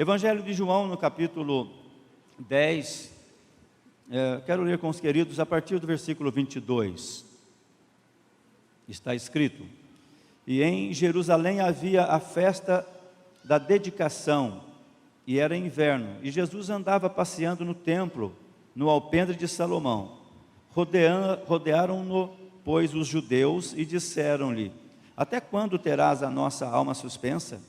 Evangelho de João, no capítulo 10, quero ler com os queridos a partir do versículo 22. Está escrito: e em Jerusalém havia a festa da dedicação, e era inverno, e Jesus andava passeando no templo, no alpendre de Salomão. Rodearam-no, pois, os judeus, e disseram-lhe: até quando terás a nossa alma suspensa?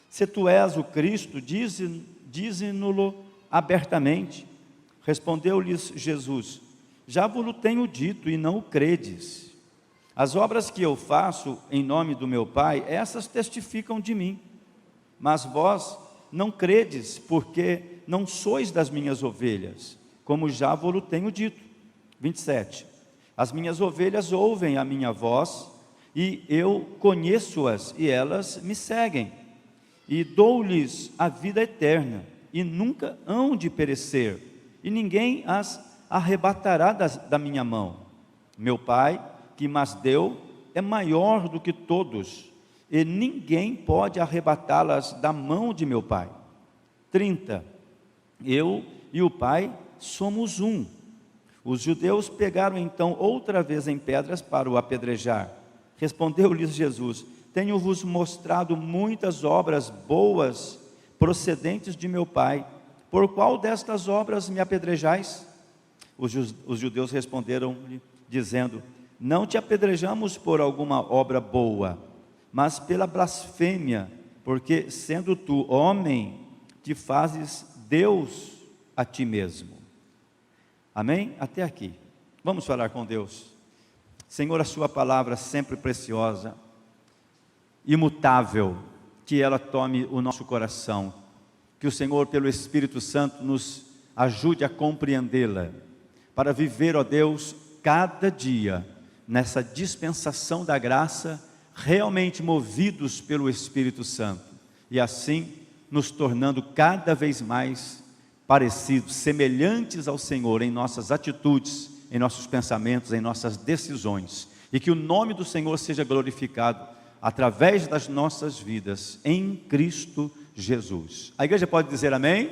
Se tu és o Cristo, dize-no-lo abertamente. Respondeu-lhes Jesus: já vos tenho dito e não o credes. As obras que eu faço em nome do meu Pai, essas testificam de mim. Mas vós não credes, porque não sois das minhas ovelhas, como já vos tenho dito. 27. As minhas ovelhas ouvem a minha voz, e eu conheço-as, e elas me seguem. E dou-lhes a vida eterna, e nunca hão de perecer, e ninguém as arrebatará da minha mão. Meu Pai, que mas deu, é maior do que todos, e ninguém pode arrebatá-las da mão de meu Pai. 30. Eu e o Pai somos um. Os judeus pegaram então outra vez em pedras para o apedrejar. Respondeu-lhes Jesus: tenho-vos mostrado muitas obras boas procedentes de meu Pai. Por qual destas obras me apedrejais? Os judeus responderam-lhe, dizendo: não te apedrejamos por alguma obra boa, mas pela blasfêmia, porque sendo tu homem, te fazes Deus a ti mesmo. Amém? Até aqui. Vamos falar com Deus. Senhor, a sua palavra sempre preciosa, imutável, que ela tome o nosso coração, que o Senhor, pelo Espírito Santo, nos ajude a compreendê-la, para viver, ó Deus, cada dia, nessa dispensação da graça, realmente movidos pelo Espírito Santo, e assim, nos tornando cada vez mais parecidos, semelhantes ao Senhor, em nossas atitudes, em nossos pensamentos, em nossas decisões, e que o nome do Senhor seja glorificado, através das nossas vidas, em Cristo Jesus. A igreja pode dizer amém?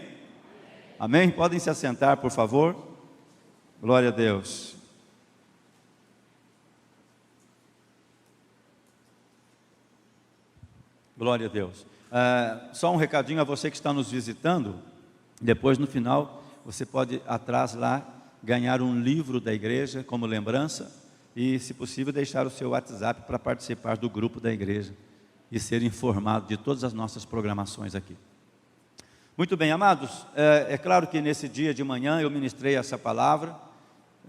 Amém? Amém? Podem se assentar, por favor. Glória a Deus. Glória a Deus. Só um recadinho a você que está nos visitando. Depois, no final, você pode atrás lá ganhar um livro da igreja como lembrança, e, se possível, deixar o seu WhatsApp para participar do grupo da igreja e ser informado de todas as nossas programações aqui. Muito bem, amados, é claro que nesse dia de manhã eu ministrei essa palavra.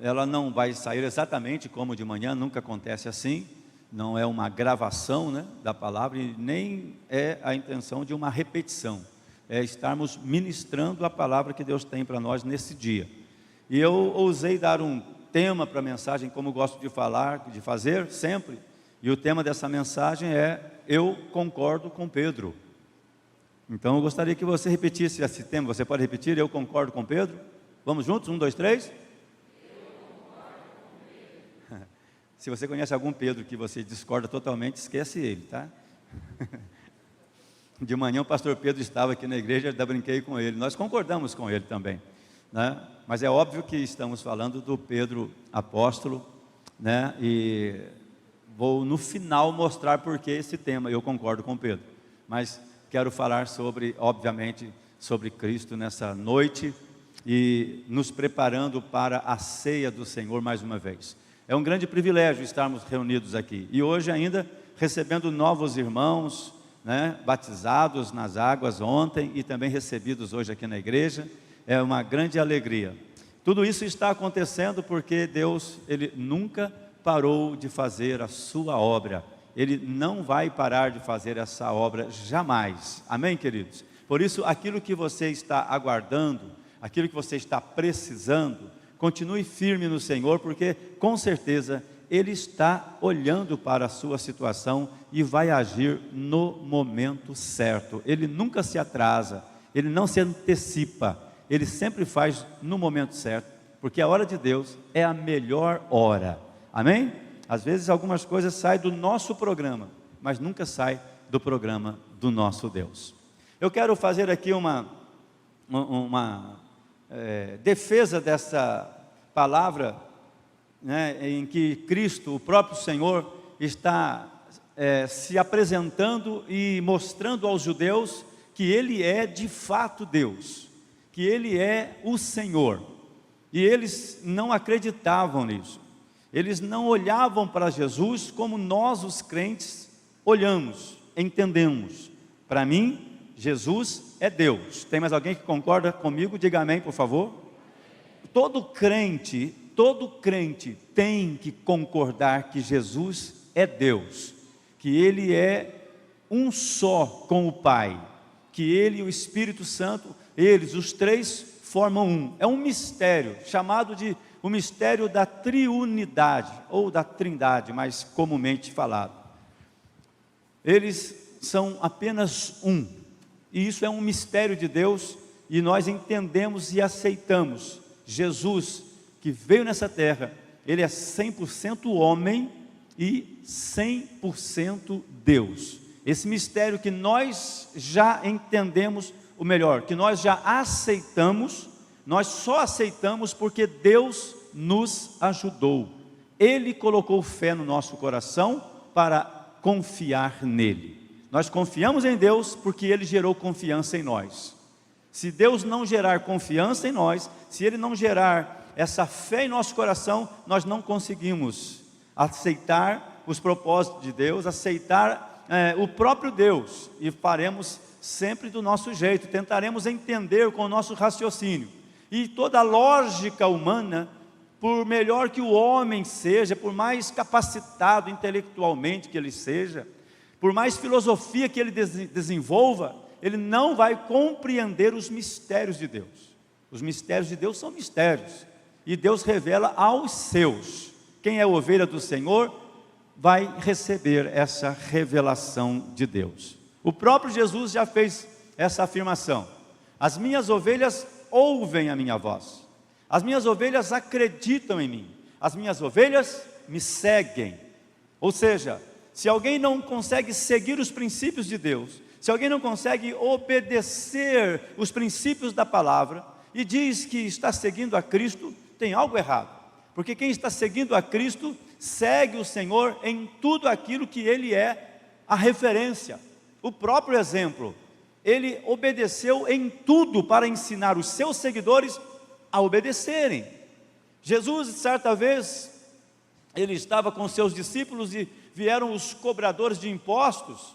Ela não vai sair exatamente como de manhã, nunca acontece assim, não é uma gravação, né, da palavra, e nem é a intenção de uma repetição, é estarmos ministrando a palavra que Deus tem para nós nesse dia. E eu ousei dar um tema para a mensagem, como gosto de falar, de fazer sempre, e o tema dessa mensagem é: eu concordo com Pedro. Então eu gostaria que você repetisse esse tema. Você pode repetir: eu concordo com Pedro? Vamos juntos? 1, 2, 3. Eu concordo com Pedro. Se você conhece algum Pedro que você discorda totalmente, esquece ele, tá? De manhã o pastor Pedro estava aqui na igreja, eu ainda brinquei com ele, nós concordamos com ele também, né? Mas é óbvio que estamos falando do Pedro apóstolo, né? E vou no final mostrar por que esse tema, eu concordo com Pedro, mas quero falar sobre, obviamente, sobre Cristo nessa noite, e nos preparando para a ceia do Senhor mais uma vez. É um grande privilégio estarmos reunidos aqui, e hoje ainda recebendo novos irmãos, né, batizados nas águas ontem e também recebidos hoje aqui na igreja. É uma grande alegria. Tudo isso está acontecendo porque Deus, Ele nunca parou de fazer a sua obra. Ele não vai parar de fazer essa obra jamais. Amém, queridos? Por isso, aquilo que você está aguardando, aquilo que você está precisando, continue firme no Senhor, porque com certeza Ele está olhando para a sua situação e vai agir no momento certo. Ele nunca se atrasa, Ele não se antecipa, Ele sempre faz no momento certo, porque a hora de Deus é a melhor hora. Amém? Às vezes algumas coisas saem do nosso programa, mas nunca sai do programa do nosso Deus. Eu quero fazer aqui uma defesa dessa palavra, né, em que Cristo, o próprio Senhor, está se apresentando e mostrando aos judeus que Ele é de fato Deus, que Ele é o Senhor. E eles não acreditavam nisso. Eles não olhavam para Jesus como nós, os crentes, olhamos, entendemos. Para mim, Jesus é Deus. Tem mais alguém que concorda comigo? Diga amém, por favor. Todo crente tem que concordar que Jesus é Deus, que Ele é um só com o Pai, que Ele e o Espírito Santo, eles, os três, formam um. É um mistério, chamado de o mistério da triunidade, ou da trindade, mais comumente falado. Eles são apenas um, e isso é um mistério de Deus, e nós entendemos e aceitamos. Jesus, que veio nessa terra, Ele é 100% homem e 100% Deus. Esse mistério que nós já entendemos, o melhor, que nós já aceitamos, nós só aceitamos porque Deus nos ajudou. Ele colocou fé no nosso coração para confiar nele. Nós confiamos em Deus porque Ele gerou confiança em nós. Se Deus não gerar confiança em nós, se Ele não gerar essa fé em nosso coração, nós não conseguimos aceitar os propósitos de Deus, aceitar o próprio Deus, e faremos sempre do nosso jeito, tentaremos entender com o nosso raciocínio. E toda a lógica humana, por melhor que o homem seja, por mais capacitado intelectualmente que ele seja, por mais filosofia que ele desenvolva, ele não vai compreender os mistérios de Deus. Os mistérios de Deus são mistérios, e Deus revela aos seus. Quem é ovelha do Senhor vai receber essa revelação de Deus. O próprio Jesus já fez essa afirmação: as minhas ovelhas ouvem a minha voz, as minhas ovelhas acreditam em mim, as minhas ovelhas me seguem. Ou seja, se alguém não consegue seguir os princípios de Deus, se alguém não consegue obedecer os princípios da palavra, e diz que está seguindo a Cristo, tem algo errado. Porque quem está seguindo a Cristo, segue o Senhor em tudo aquilo que Ele é a referência, o próprio exemplo. Ele obedeceu em tudo para ensinar os seus seguidores a obedecerem. Jesus, certa vez, Ele estava com seus discípulos e vieram os cobradores de impostos,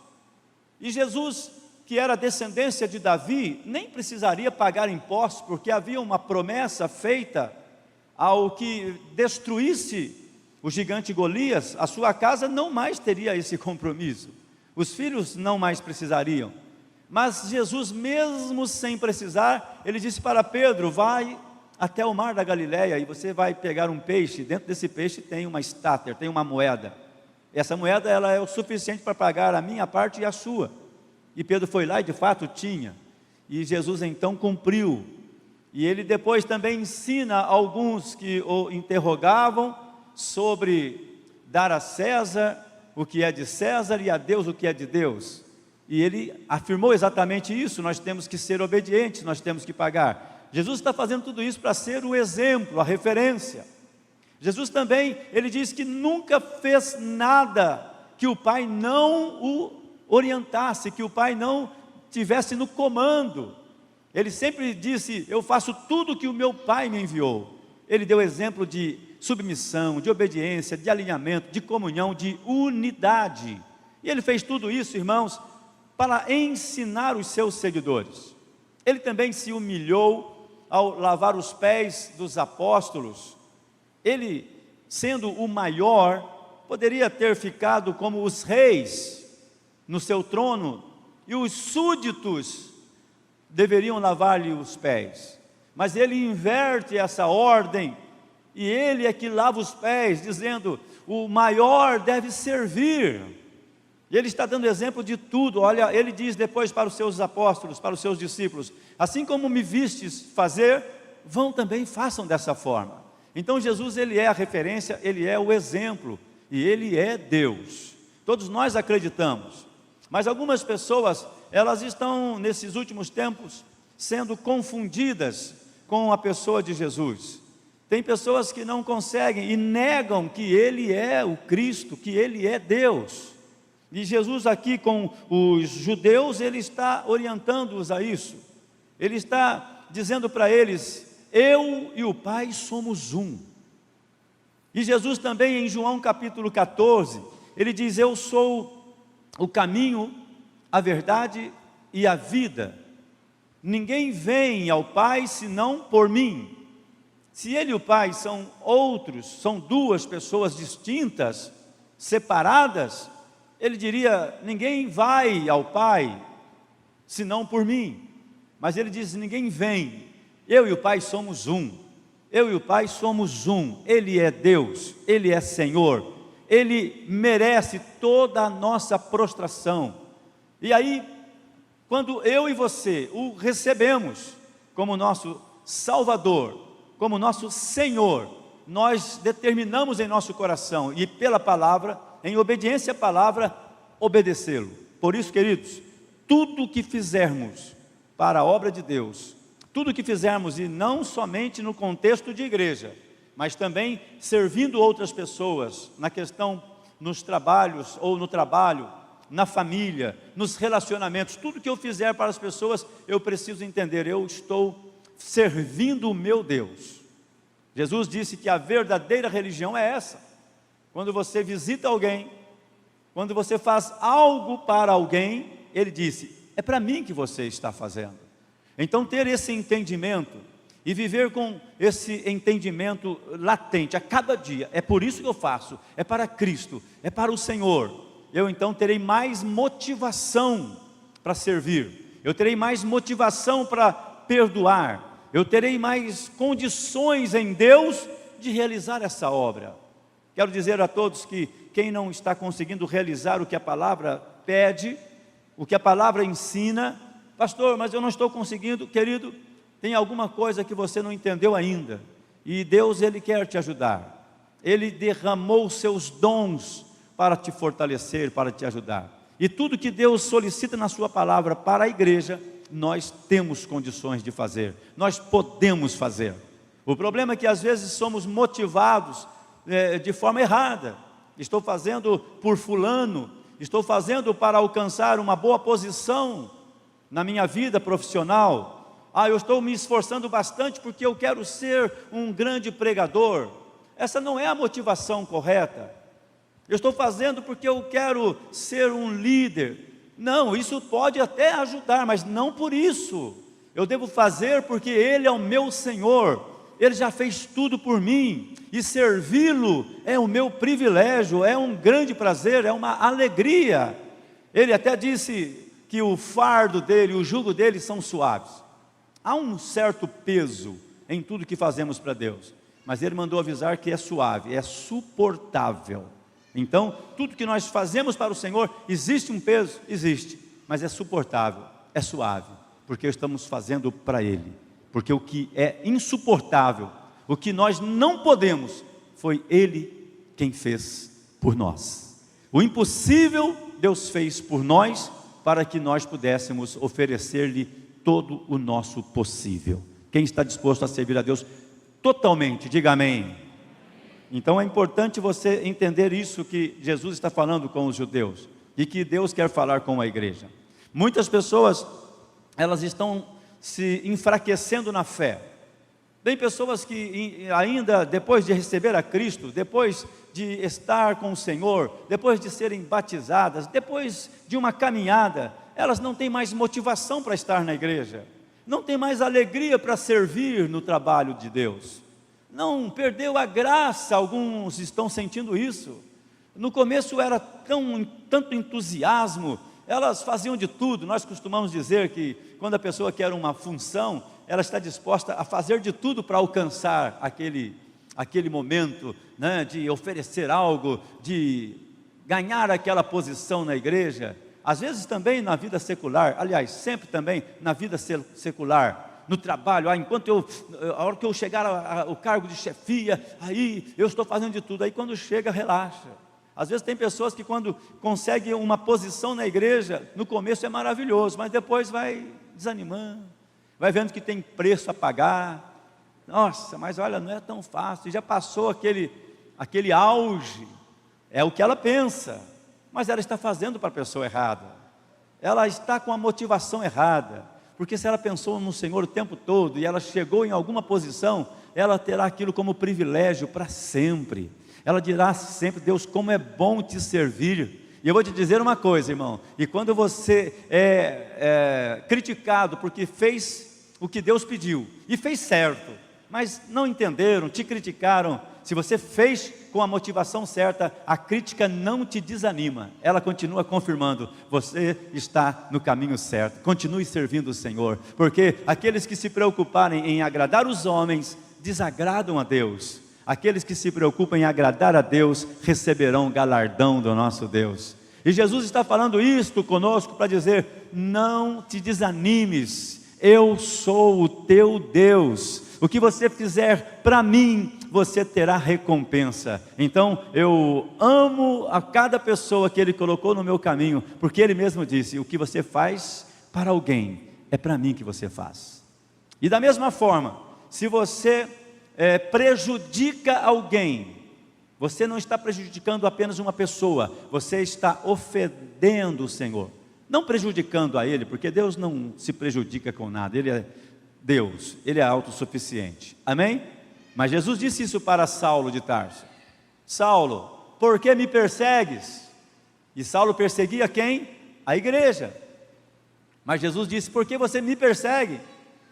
e Jesus, que era descendência de Davi, nem precisaria pagar impostos, porque havia uma promessa feita ao que destruísse o gigante Golias, a sua casa não mais teria esse compromisso, os filhos não mais precisariam. Mas Jesus, mesmo sem precisar, Ele disse para Pedro: vai até o mar da Galileia e você vai pegar um peixe. Dentro desse peixe tem uma estáter, tem uma moeda. Essa moeda, ela é o suficiente para pagar a minha parte e a sua. E Pedro foi lá e de fato tinha, e Jesus então cumpriu. E Ele depois também ensina alguns que o interrogavam sobre dar a César o que é de César e a Deus o que é de Deus. E Ele afirmou exatamente isso: nós temos que ser obedientes, nós temos que pagar. Jesus está fazendo tudo isso para ser o exemplo, a referência. Jesus também, Ele diz que nunca fez nada que o Pai não o orientasse, que o Pai não tivesse no comando. Ele sempre disse: eu faço tudo que o meu Pai me enviou. Ele deu exemplo de submissão, de obediência, de alinhamento, de comunhão, de unidade. E Ele fez tudo isso, irmãos, para ensinar os seus seguidores. Ele também se humilhou ao lavar os pés dos apóstolos. Ele, sendo o maior, poderia ter ficado como os reis no seu trono, e os súditos deveriam lavar-lhe os pés. Mas Ele inverte essa ordem, e Ele é que lava os pés, dizendo: o maior deve servir. E Ele está dando exemplo de tudo. Olha, Ele diz depois para os seus apóstolos, para os seus discípulos: assim como me vistes fazer, vão também façam dessa forma. Então Jesus, Ele é a referência, Ele é o exemplo, e Ele é Deus. Todos nós acreditamos, mas algumas pessoas, elas estão, nesses últimos tempos, sendo confundidas com a pessoa de Jesus. Tem pessoas que não conseguem e negam que Ele é o Cristo, que Ele é Deus. E Jesus aqui com os judeus, Ele está orientando-os a isso. Ele está dizendo para eles: eu e o Pai somos um. E Jesus também em João capítulo 14, Ele diz: eu sou o caminho, a verdade e a vida. Ninguém vem ao Pai senão por mim. Se Ele e o Pai são outros, são duas pessoas distintas, separadas, Ele diria: ninguém vai ao Pai senão por mim. Mas Ele diz: ninguém vem, eu e o Pai somos um. Eu e o Pai somos um. Ele é Deus, Ele é Senhor, Ele merece toda a nossa prostração. E aí, quando eu e você o recebemos como nosso Salvador, como nosso Senhor, nós determinamos em nosso coração e pela palavra, em obediência à palavra, obedecê-lo. Por isso, queridos, tudo que fizermos para a obra de Deus, tudo que fizermos, e não somente no contexto de igreja, mas também servindo outras pessoas, na questão, nos trabalhos ou no trabalho, na família, nos relacionamentos, tudo que eu fizer para as pessoas, eu preciso entender: eu estou servindo o meu Deus. Jesus disse que a verdadeira religião é essa. Quando você visita alguém, quando você faz algo para alguém, Ele disse: é para mim que você está fazendo. Então ter esse entendimento e viver com esse entendimento latente a cada dia: é por isso que eu faço, é para Cristo, é para o Senhor. Eu então terei mais motivação para servir, eu terei mais motivação para perdoar, eu terei mais condições em Deus de realizar essa obra. Quero dizer a todos que quem não está conseguindo realizar o que a palavra pede, o que a palavra ensina: pastor, mas eu não estou conseguindo. Querido, tem alguma coisa que você não entendeu ainda, e Deus, Ele quer te ajudar. Ele derramou os seus dons para te fortalecer, para te ajudar. E tudo que Deus solicita na sua palavra para a igreja, nós temos condições de fazer, nós podemos fazer. O problema é que às vezes somos motivados de forma errada. Estou fazendo por fulano, estou fazendo para alcançar uma boa posição na minha vida profissional. Eu estou me esforçando bastante porque eu quero ser um grande pregador. Essa não é a motivação correta. Eu estou fazendo porque eu quero ser um líder. Não, isso pode até ajudar, mas não por isso. Eu devo fazer porque Ele é o meu Senhor, Ele já fez tudo por mim, e servi-lo é o meu privilégio, é um grande prazer, é uma alegria. Ele até disse que o fardo dele, o jugo dele são suaves. Há um certo peso em tudo que fazemos para Deus, mas Ele mandou avisar que é suave, é suportável. Então, tudo que nós fazemos para o Senhor, existe um peso? Existe, mas é suportável, é suave, porque estamos fazendo para Ele. Porque o que é insuportável, o que nós não podemos, foi Ele quem fez por nós. O impossível Deus fez por nós, para que nós pudéssemos oferecer-lhe todo o nosso possível. Quem está disposto a servir a Deus totalmente, diga amém. Então é importante você entender isso que Jesus está falando com os judeus, e que Deus quer falar com a igreja. Muitas pessoas, elas estão se enfraquecendo na fé. Tem pessoas que ainda depois de receber a Cristo, depois de estar com o Senhor, depois de serem batizadas, depois de uma caminhada, elas não têm mais motivação para estar na igreja, não têm mais alegria para servir no trabalho de Deus. Não, perdeu a graça. Alguns estão sentindo isso. No começo era tanto entusiasmo, elas faziam de tudo. Nós costumamos dizer que quando a pessoa quer uma função, ela está disposta a fazer de tudo para alcançar aquele momento, né, de oferecer algo, de ganhar aquela posição na igreja. Às vezes também na vida secular, aliás, sempre também na vida secular, no trabalho, a hora que eu chegar ao cargo de chefia, aí eu estou fazendo de tudo. Aí quando chega, relaxa. Às vezes tem pessoas que quando conseguem uma posição na igreja, no começo é maravilhoso, mas depois vai desanimando, vai vendo que tem preço a pagar. Nossa, mas olha, não é tão fácil, já passou aquele auge, é o que ela pensa, mas ela está fazendo para a pessoa errada, ela está com a motivação errada, porque se ela pensou no Senhor o tempo todo, e ela chegou em alguma posição, ela terá aquilo como privilégio para sempre, ela dirá sempre: Deus, como é bom te servir. E eu vou te dizer uma coisa, irmão, e quando você é criticado porque fez o que Deus pediu, e fez certo, mas não entenderam, te criticaram, se você fez com a motivação certa, a crítica não te desanima, ela continua confirmando: você está no caminho certo, continue servindo o Senhor, porque aqueles que se preocuparem em agradar os homens, desagradam a Deus. Aqueles que se preocupam em agradar a Deus, receberão o galardão do nosso Deus. E Jesus está falando isto conosco para dizer: não te desanimes, eu sou o teu Deus, o que você fizer para mim, você terá recompensa. Então eu amo a cada pessoa que Ele colocou no meu caminho, porque Ele mesmo disse: o que você faz para alguém, é para mim que você faz. E da mesma forma, se você prejudica alguém, você não está prejudicando apenas uma pessoa, você está ofendendo o Senhor, não prejudicando a Ele, porque Deus não se prejudica com nada, Ele é Deus, Ele é autossuficiente, amém? Mas Jesus disse isso para Saulo de Tarso: Saulo, por que me persegues? E Saulo perseguia quem? A igreja. Mas Jesus disse: por que você me persegue?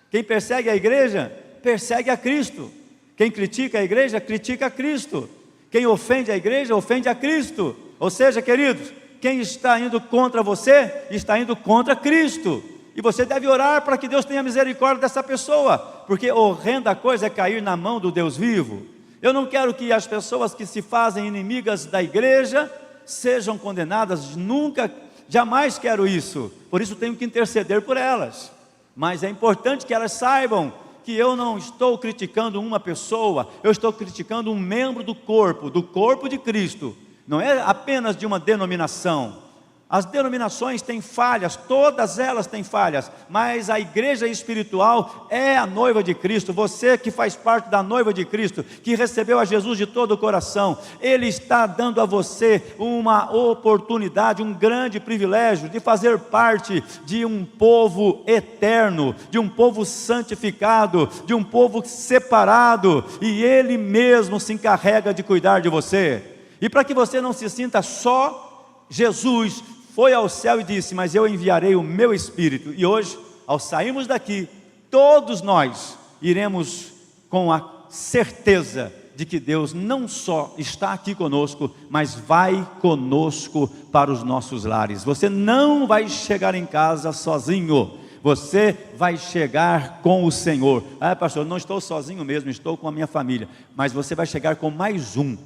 Quem persegue a igreja, persegue a Cristo. Quem critica a igreja, critica a Cristo. Quem ofende a igreja, ofende a Cristo. Ou seja, queridos, quem está indo contra você, está indo contra Cristo. E você deve orar para que Deus tenha misericórdia dessa pessoa, porque horrenda coisa é cair na mão do Deus vivo. Eu não quero que as pessoas que se fazem inimigas da igreja sejam condenadas, nunca, jamais quero isso. Por isso tenho que interceder por elas. Mas é importante que elas saibam que eu não estou criticando uma pessoa, eu estou criticando um membro do corpo de Cristo. Não é apenas de uma denominação. As denominações têm falhas, todas elas têm falhas, mas a igreja espiritual é a noiva de Cristo. Você que faz parte da noiva de Cristo, que recebeu a Jesus de todo o coração, Ele está dando a você uma oportunidade, um grande privilégio de fazer parte de um povo eterno, de um povo santificado, de um povo separado, e Ele mesmo se encarrega de cuidar de você. E para que você não se sinta só, Jesus foi ao céu e disse: mas eu enviarei o meu Espírito. E hoje, ao sairmos daqui, todos nós iremos com a certeza de que Deus não só está aqui conosco, mas vai conosco para os nossos lares. Você não vai chegar em casa sozinho, você vai chegar com o Senhor. Ah, pastor, não estou sozinho mesmo, estou com a minha família. Mas você vai chegar com mais um,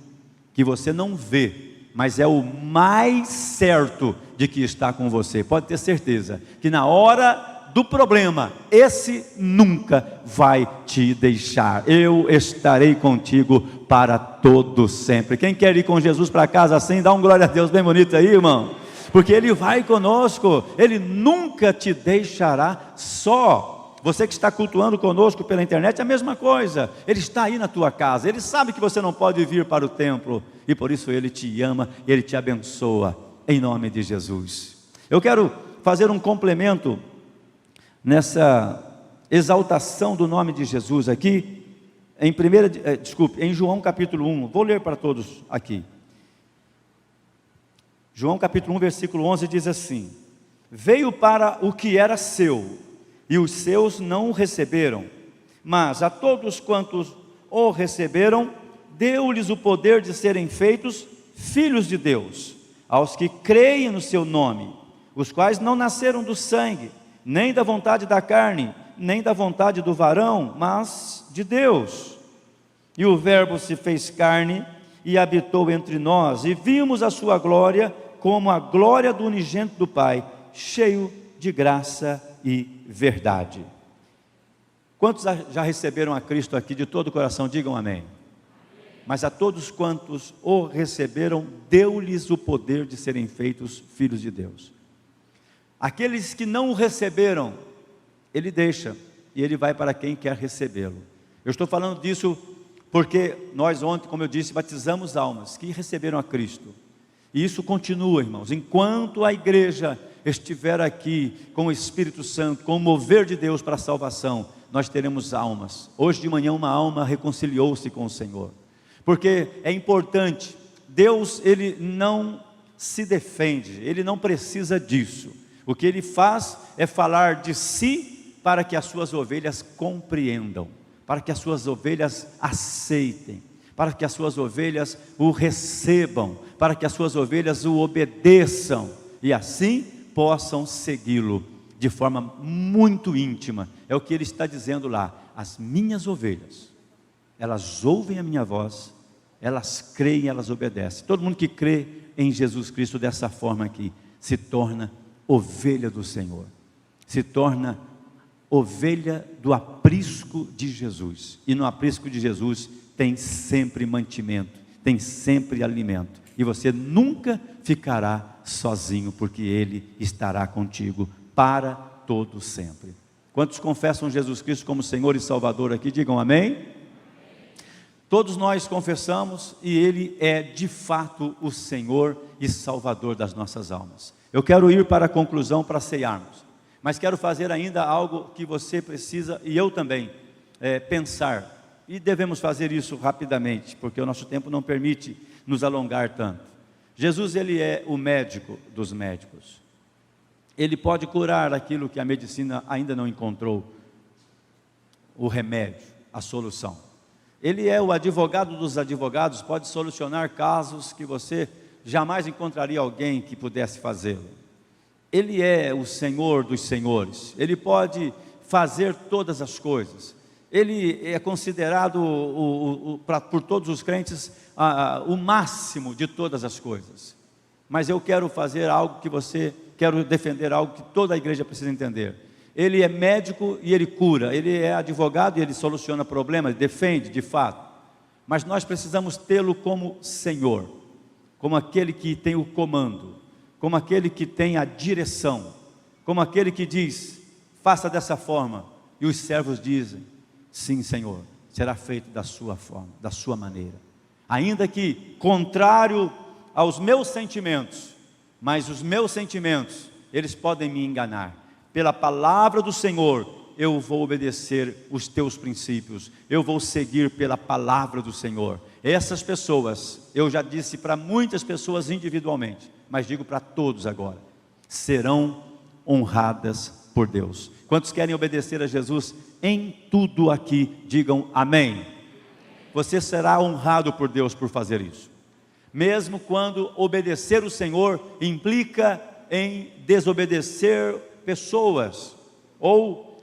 que você não vê, mas é o mais certo de que está com você. Pode ter certeza que na hora do problema, esse nunca vai te deixar. Eu estarei contigo para todo sempre. Quem quer ir com Jesus para casa assim, dá um glória a Deus bem bonito aí, irmão, porque Ele vai conosco, Ele nunca te deixará só. Você que está cultuando conosco pela internet, é a mesma coisa. Ele está aí na tua casa, Ele sabe que você não pode vir para o templo, e por isso Ele te ama, Ele te abençoa, em nome de Jesus. Eu quero fazer um complemento nessa exaltação do nome de Jesus aqui, em João capítulo 1, vou ler para todos aqui. João capítulo 1, versículo 11 diz assim: veio para o que era seu, e os seus não o receberam, mas a todos quantos o receberam, deu-lhes o poder de serem feitos filhos de Deus, aos que creem no seu nome, os quais não nasceram do sangue, nem da vontade da carne, nem da vontade do varão, mas de Deus. E o Verbo se fez carne e habitou entre nós, e vimos a sua glória como a glória do unigênito do Pai, cheio de graça e verdade. Quantos já receberam a Cristo aqui de todo o coração? Digam amém. mas a todos quantos o receberam, deu-lhes o poder de serem feitos filhos de Deus. Aqueles que não o receberam, ele deixa, e ele vai para quem quer recebê-lo. Eu estou falando disso porque nós ontem, como eu disse, batizamos almas que receberam a Cristo. E isso continua, irmãos, enquanto a igreja estiver aqui com o Espírito Santo, com o mover de Deus para a salvação, nós teremos almas. Hoje de manhã uma alma reconciliou-se com o Senhor, porque é importante. Deus, ele não se defende, ele não precisa disso. O que ele faz é falar de si para que as suas ovelhas compreendam, para que as suas ovelhas aceitem, para que as suas ovelhas o recebam, para que as suas ovelhas o obedeçam, e assim possam segui-lo de forma muito íntima. É o que ele está dizendo lá: as minhas ovelhas, elas ouvem a minha voz, elas creem, elas obedecem. Todo mundo que crê em Jesus Cristo dessa forma aqui, se torna ovelha do Senhor, se torna ovelha do aprisco de Jesus, e no aprisco de Jesus tem sempre mantimento, tem sempre alimento, e você nunca ficará sozinho, porque Ele estará contigo para todo sempre. Quantos confessam Jesus Cristo como Senhor e Salvador aqui, digam amém. Todos nós confessamos, e Ele é de fato o Senhor e Salvador das nossas almas. Eu quero ir para a conclusão, para cearmos, mas quero fazer ainda algo que você precisa, e eu também, pensar, e devemos fazer isso rapidamente, porque o nosso tempo não permite nos alongar tanto. Jesus, ele é o médico dos médicos, ele pode curar aquilo que a medicina ainda não encontrou o remédio, a solução. Ele é o advogado dos advogados, pode solucionar casos que você jamais encontraria alguém que pudesse fazê-lo. Ele é o Senhor dos senhores, ele pode fazer todas as coisas. Ele é considerado por todos os crentes o máximo de todas as coisas. Mas eu quero fazer algo que quero defender algo que toda a igreja precisa entender. Ele é médico e ele cura, ele é advogado e ele soluciona problemas, defende de fato. Mas nós precisamos tê-lo como Senhor, como aquele que tem o comando, como aquele que tem a direção, como aquele que diz: faça dessa forma, e os servos dizem: sim, Senhor, será feito da sua forma, da sua maneira, ainda que contrário aos meus sentimentos, mas os meus sentimentos, eles podem me enganar. Pela palavra do Senhor, eu vou obedecer os teus princípios, eu vou seguir pela palavra do Senhor. Essas pessoas, eu já disse para muitas pessoas individualmente, mas digo para todos agora, serão honradas por Deus. Quantos querem obedecer a Jesus em tudo aqui, digam amém. Você será honrado por Deus por fazer isso, mesmo quando obedecer o Senhor implica em desobedecer pessoas, ou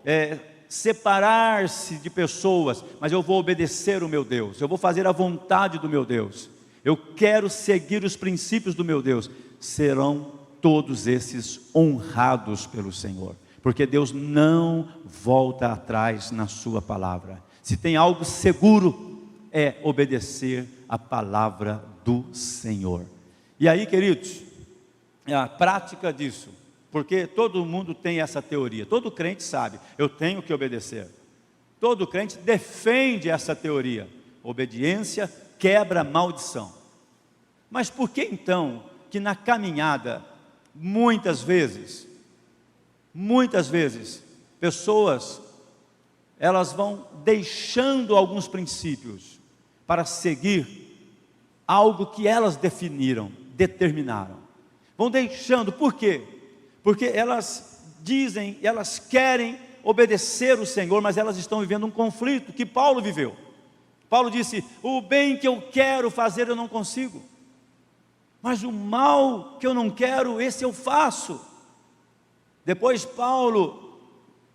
separar-se de pessoas, mas eu vou obedecer o meu Deus, eu vou fazer a vontade do meu Deus, eu quero seguir os princípios do meu Deus. Serão todos esses honrados pelo Senhor, porque Deus não volta atrás na sua palavra. Se tem algo seguro, é obedecer a palavra do Senhor. E aí, queridos, a prática disso, porque todo mundo tem essa teoria, todo crente sabe, eu tenho que obedecer. Todo crente defende essa teoria: obediência quebra a maldição. Mas por que então que na caminhada, muitas vezes, pessoas, elas vão deixando alguns princípios para seguir algo que elas determinaram, vão deixando? Por quê? Porque elas dizem, elas querem obedecer o Senhor, mas elas estão vivendo um conflito que Paulo viveu. Paulo disse: o bem que eu quero fazer eu não consigo, mas o mal que eu não quero, esse eu faço. Depois Paulo,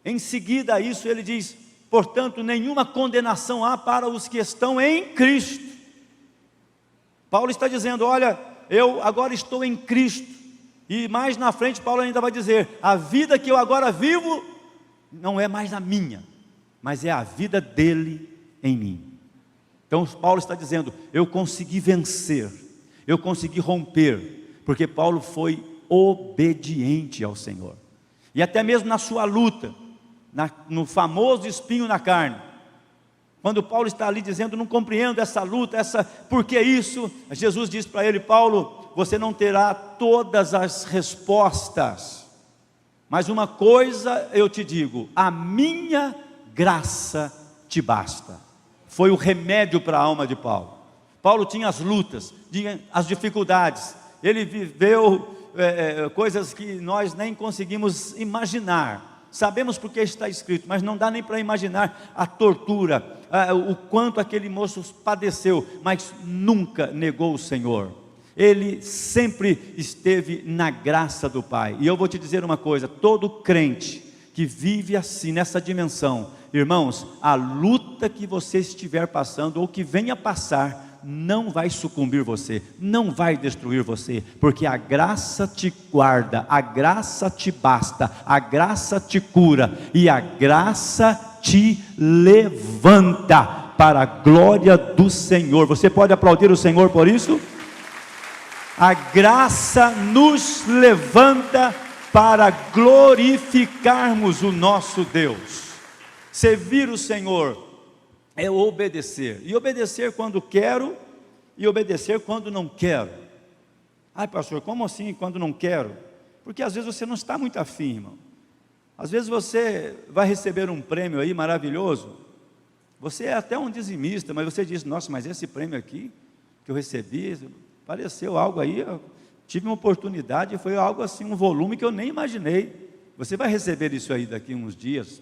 em seguida a isso, ele diz: portanto, nenhuma condenação há para os que estão em Cristo. Paulo está dizendo: olha, eu agora estou em Cristo. E mais na frente Paulo ainda vai dizer: a vida que eu agora vivo, não é mais a minha, mas é a vida dele em mim. Então Paulo está dizendo, eu consegui vencer, eu consegui romper, porque Paulo foi obediente ao Senhor. E até mesmo na sua luta, no famoso espinho na carne, quando Paulo está ali dizendo, não compreendo essa luta, por que isso? Jesus diz para ele, Paulo, você não terá todas as respostas, mas uma coisa eu te digo, a minha graça te basta. Foi o remédio para a alma de Paulo. Paulo tinha as lutas, tinha as dificuldades, ele viveu coisas que nós nem conseguimos imaginar. Sabemos porque está escrito, mas não dá nem para imaginar a tortura, o quanto aquele moço padeceu, mas nunca negou o Senhor. Ele sempre esteve na graça do Pai. E eu vou te dizer uma coisa, todo crente que vive assim, nessa dimensão, irmãos, a luta que você estiver passando, ou que venha passar, não vai sucumbir você, não vai destruir você, porque a graça te guarda, a graça te basta, a graça te cura, e a graça te levanta para a glória do Senhor. Você pode aplaudir o Senhor por isso? A graça nos levanta para glorificarmos o nosso Deus. Servir o Senhor é obedecer, e obedecer quando quero, e obedecer quando não quero. Ai pastor, como assim quando não quero? Porque às vezes você não está muito afim, irmão. Às vezes você vai receber um prêmio aí maravilhoso, você é até um dizimista, mas você diz, nossa, mas esse prêmio aqui, que eu recebi, pareceu algo aí, eu tive uma oportunidade, foi algo assim, um volume que eu nem imaginei. Você vai receber isso aí daqui uns dias,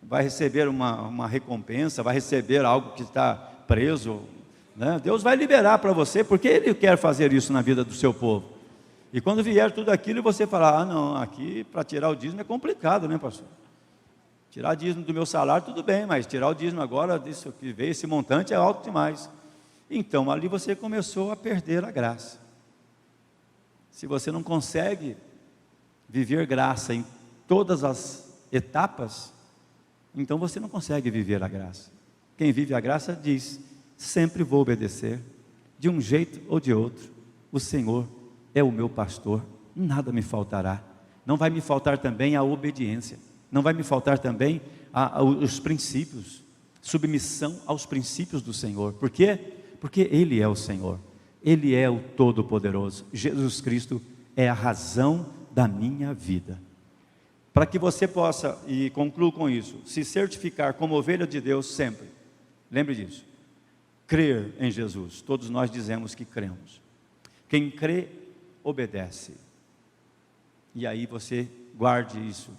vai receber uma recompensa, vai receber algo que está preso, né? Deus vai liberar para você, porque Ele quer fazer isso na vida do seu povo. E quando vier tudo aquilo, você falar, não, aqui para tirar o dízimo é complicado, né pastor? Tirar o dízimo do meu salário, tudo bem, mas tirar o dízimo agora, disso que veio, esse montante é alto demais. Então ali você começou a perder a graça. Se você não consegue viver graça em todas as etapas, então você não consegue viver a graça. Quem vive a graça diz, sempre vou obedecer, de um jeito ou de outro, o Senhor é o meu pastor, nada me faltará. Não vai me faltar também a obediência, não vai me faltar também os princípios, submissão aos princípios do Senhor. Por quê? Porque Ele é o Senhor, Ele é o Todo-Poderoso, Jesus Cristo é a razão da minha vida. Para que você possa, e concluo com isso, se certificar como ovelha de Deus sempre, lembre disso, crer em Jesus. Todos nós dizemos que cremos. Quem crê, obedece. E aí você guarde isso,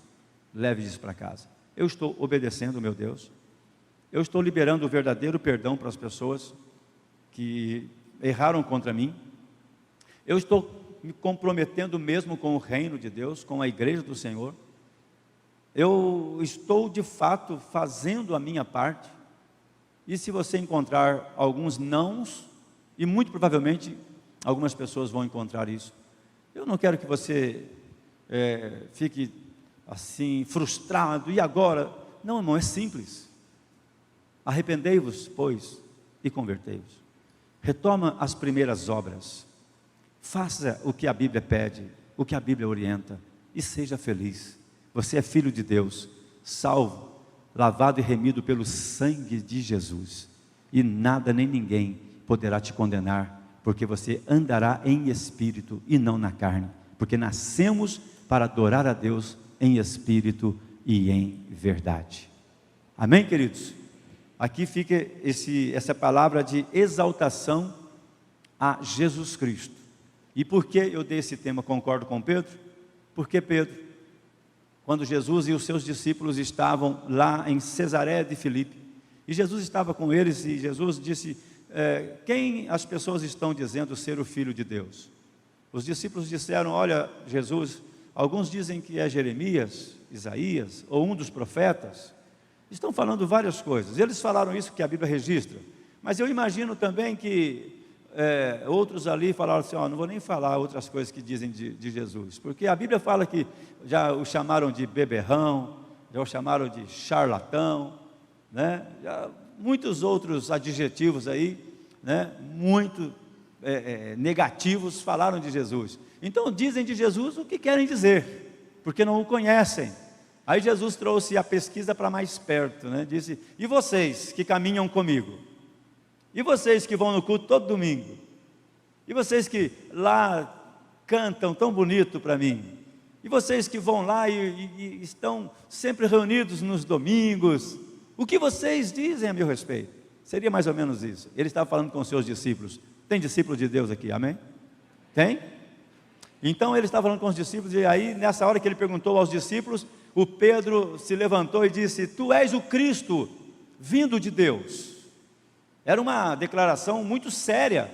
leve isso para casa. Eu estou obedecendo, meu Deus. Eu estou liberando o verdadeiro perdão para as pessoas que erraram contra mim. Eu estou me comprometendo mesmo com o reino de Deus, com a igreja do Senhor. Eu estou de fato fazendo a minha parte. E se você encontrar alguns nãos, e muito provavelmente algumas pessoas vão encontrar isso, eu não quero que você fique assim frustrado, e agora? Não, irmão, é simples. Arrependei-vos, pois, e convertei-vos. Retoma as primeiras obras, faça o que a Bíblia pede, o que a Bíblia orienta, e seja feliz. Você é filho de Deus, salvo, lavado e remido pelo sangue de Jesus, e nada nem ninguém poderá te condenar, porque você andará em espírito e não na carne, porque nascemos para adorar a Deus em espírito e em verdade. Amém, queridos? Aqui fica essa palavra de exaltação a Jesus Cristo. E por que eu dei esse tema, concordo com Pedro? Porque Pedro, quando Jesus e os seus discípulos estavam lá em Cesareia de Filipe, e Jesus estava com eles, e Jesus disse, quem as pessoas estão dizendo ser o Filho de Deus? Os discípulos disseram, olha Jesus, alguns dizem que é Jeremias, Isaías, ou um dos profetas. Estão falando várias coisas, eles falaram isso que a Bíblia registra, mas eu imagino também que outros ali falaram assim, não vou nem falar outras coisas que dizem de Jesus, porque a Bíblia fala que já o chamaram de beberrão, já o chamaram de charlatão, né? Já muitos outros adjetivos aí, né, muito negativos falaram de Jesus. Então dizem de Jesus o que querem dizer, porque não o conhecem. Aí Jesus trouxe a pesquisa para mais perto, né? Disse: e vocês que caminham comigo? E vocês que vão no culto todo domingo? E vocês que lá cantam tão bonito para mim? E vocês que vão lá e estão sempre reunidos nos domingos? O que vocês dizem a meu respeito? Seria mais ou menos isso. Ele estava falando com os seus discípulos. Tem discípulo de Deus aqui, amém? Tem? Então ele estava falando com os discípulos, e aí nessa hora que ele perguntou aos discípulos, o Pedro se levantou e disse: tu és o Cristo vindo de Deus. Era uma declaração muito séria,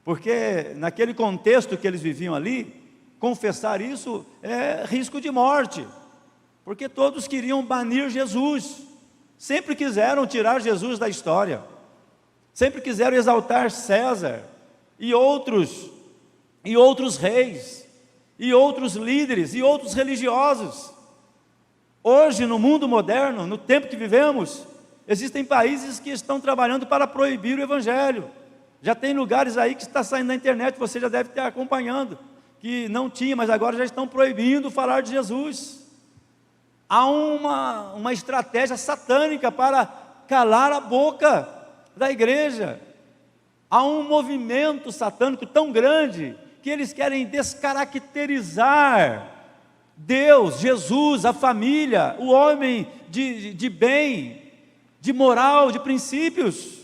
porque naquele contexto que eles viviam ali, confessar isso é risco de morte, porque todos queriam banir Jesus, sempre quiseram tirar Jesus da história, sempre quiseram exaltar César e outros reis, e outros líderes, e outros religiosos. Hoje, no mundo moderno, no tempo que vivemos, existem países que estão trabalhando para proibir o Evangelho. Já tem lugares aí que está saindo na internet, você já deve estar acompanhando, que não tinha, mas agora já estão proibindo falar de Jesus. Há uma estratégia satânica para calar a boca da igreja. Há um movimento satânico tão grande, que eles querem descaracterizar Deus, Jesus, a família, o homem de bem, de moral, de princípios.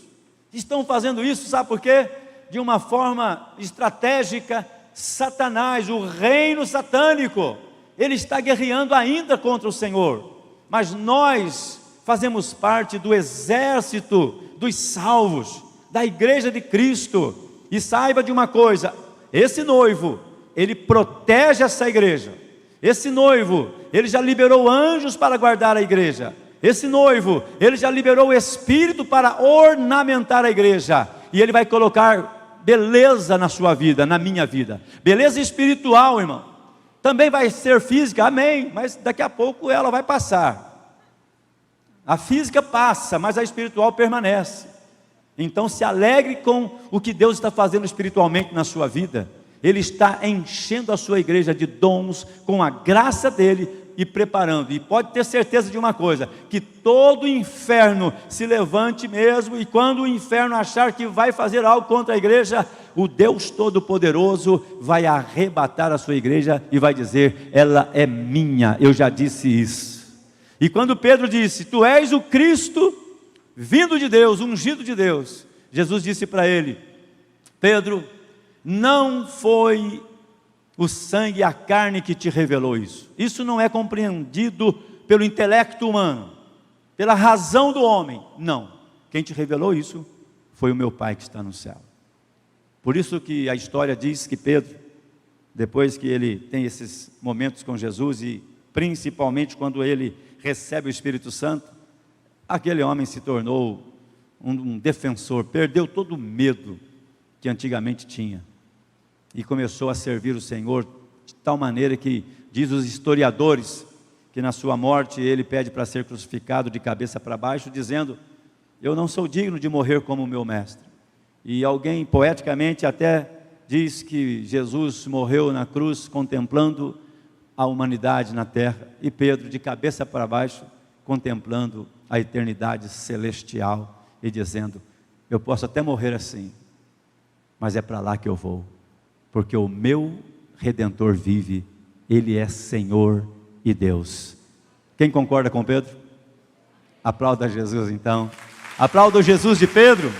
Estão fazendo isso, sabe por quê? De uma forma estratégica. Satanás, o reino satânico, ele está guerreando ainda contra o Senhor, mas nós fazemos parte do exército dos salvos, da igreja de Cristo. E saiba de uma coisa: esse noivo, ele protege essa igreja. Esse noivo, ele já liberou anjos para guardar a igreja. Esse noivo, ele já liberou o Espírito para ornamentar a igreja. E ele vai colocar beleza na sua vida, na minha vida. Beleza espiritual, irmão. Também vai ser física, amém. Mas daqui a pouco ela vai passar. A física passa, mas a espiritual permanece. Então se alegre com o que Deus está fazendo espiritualmente na sua vida. Ele está enchendo a sua igreja de dons, com a graça dele, e preparando. E pode ter certeza de uma coisa: que todo o inferno se levante mesmo, e quando o inferno achar que vai fazer algo contra a igreja, o Deus Todo-Poderoso vai arrebatar a sua igreja e vai dizer: ela é minha, eu já disse isso. E quando Pedro disse: tu és o Cristo vindo de Deus, ungido de Deus, Jesus disse para ele: Pedro, não foi o sangue e a carne que te revelou isso. Isso não é compreendido pelo intelecto humano, pela razão do homem. Não. Quem te revelou isso foi o meu Pai que está no céu. Por isso que a história diz que Pedro, depois que ele tem esses momentos com Jesus, e principalmente quando ele recebe o Espírito Santo, aquele homem se tornou um defensor, perdeu todo o medo que antigamente tinha, e começou a servir o Senhor de tal maneira que, diz os historiadores, que na sua morte ele pede para ser crucificado de cabeça para baixo, dizendo: eu não sou digno de morrer como o meu mestre. E alguém poeticamente até diz que Jesus morreu na cruz contemplando a humanidade na terra, e Pedro de cabeça para baixo contemplando a eternidade celestial e dizendo: eu posso até morrer assim, mas é para lá que eu vou, porque o meu Redentor vive, Ele é Senhor e Deus. Quem concorda com Pedro? Aplauda Jesus então. Aplauda o Jesus de Pedro.